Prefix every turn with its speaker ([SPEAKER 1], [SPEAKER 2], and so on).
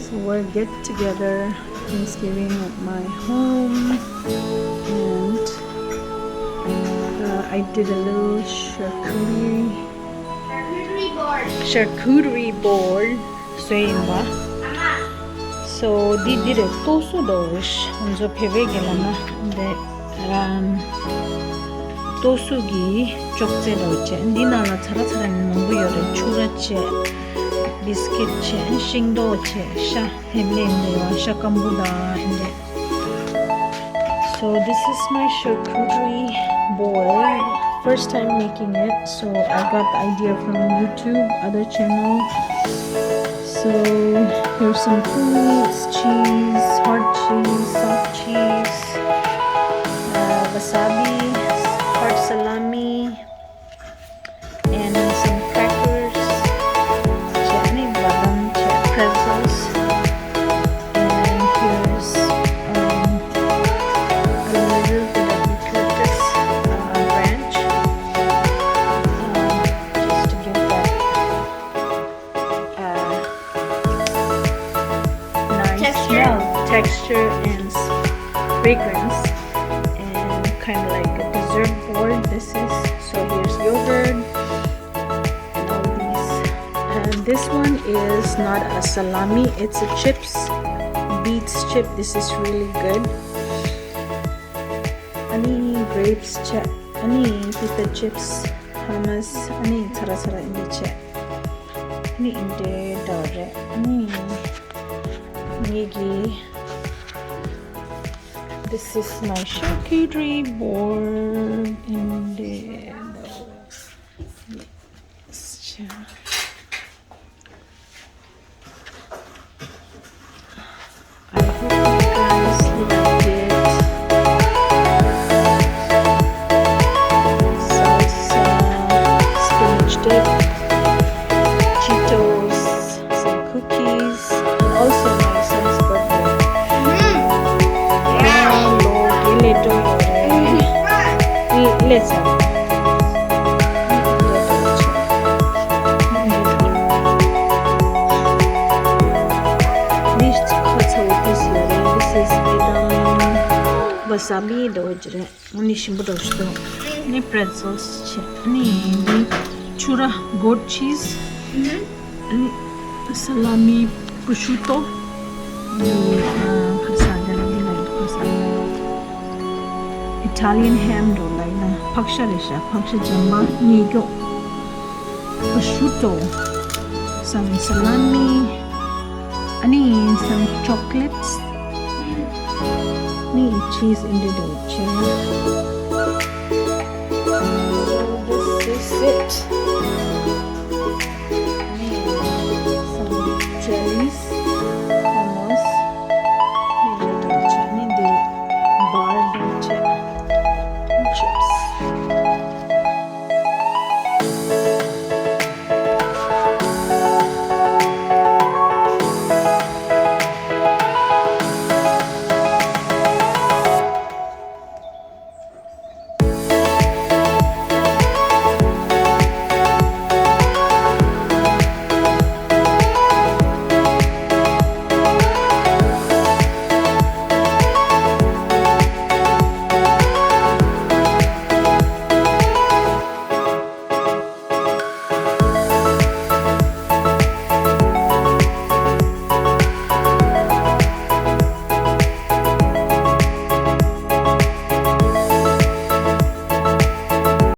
[SPEAKER 1] So we'll get together Thanksgiving at my home, and I did a little charcuterie board. So they did a tosu dosh unzo pevegelana de tosu gi chokche doche dina la chara chara nongu yore churache biscuit che shingdo che sha hemlende wa shakambuda inde. So this is my charcuterie board, first time making it, so I got the idea from YouTube, other channel. So here's some fruits, cheese, hard cheese, soft cheese, wasabi, hard salami, and some crackers, chutney, badam, pretzels, and here's a little bit of eucalyptus branch, just to give that texture and fragrance, and kind of like a dessert board this is. So here's yogurt and all these, and this one is not a salami, it's a chips, beets chip. This is really good. Ani grapes che, ani pita chips, hummus, ani chara chara indi che, ani inde dore, ani nigi. This is my charcuterie board in the I hope you guys liked it. Salsa, spinach dip, Cheetos, some cookies, and also my son's birthday. Let's have this is wasabi dojre oni shimbudo shto ni pretzels che ni chura goat cheese ni salami prosciutto ni Italian ham do like na paksha jamba nigo prosciutto, some salami, ani some chocolates, ni cheese in the dough. So this is it.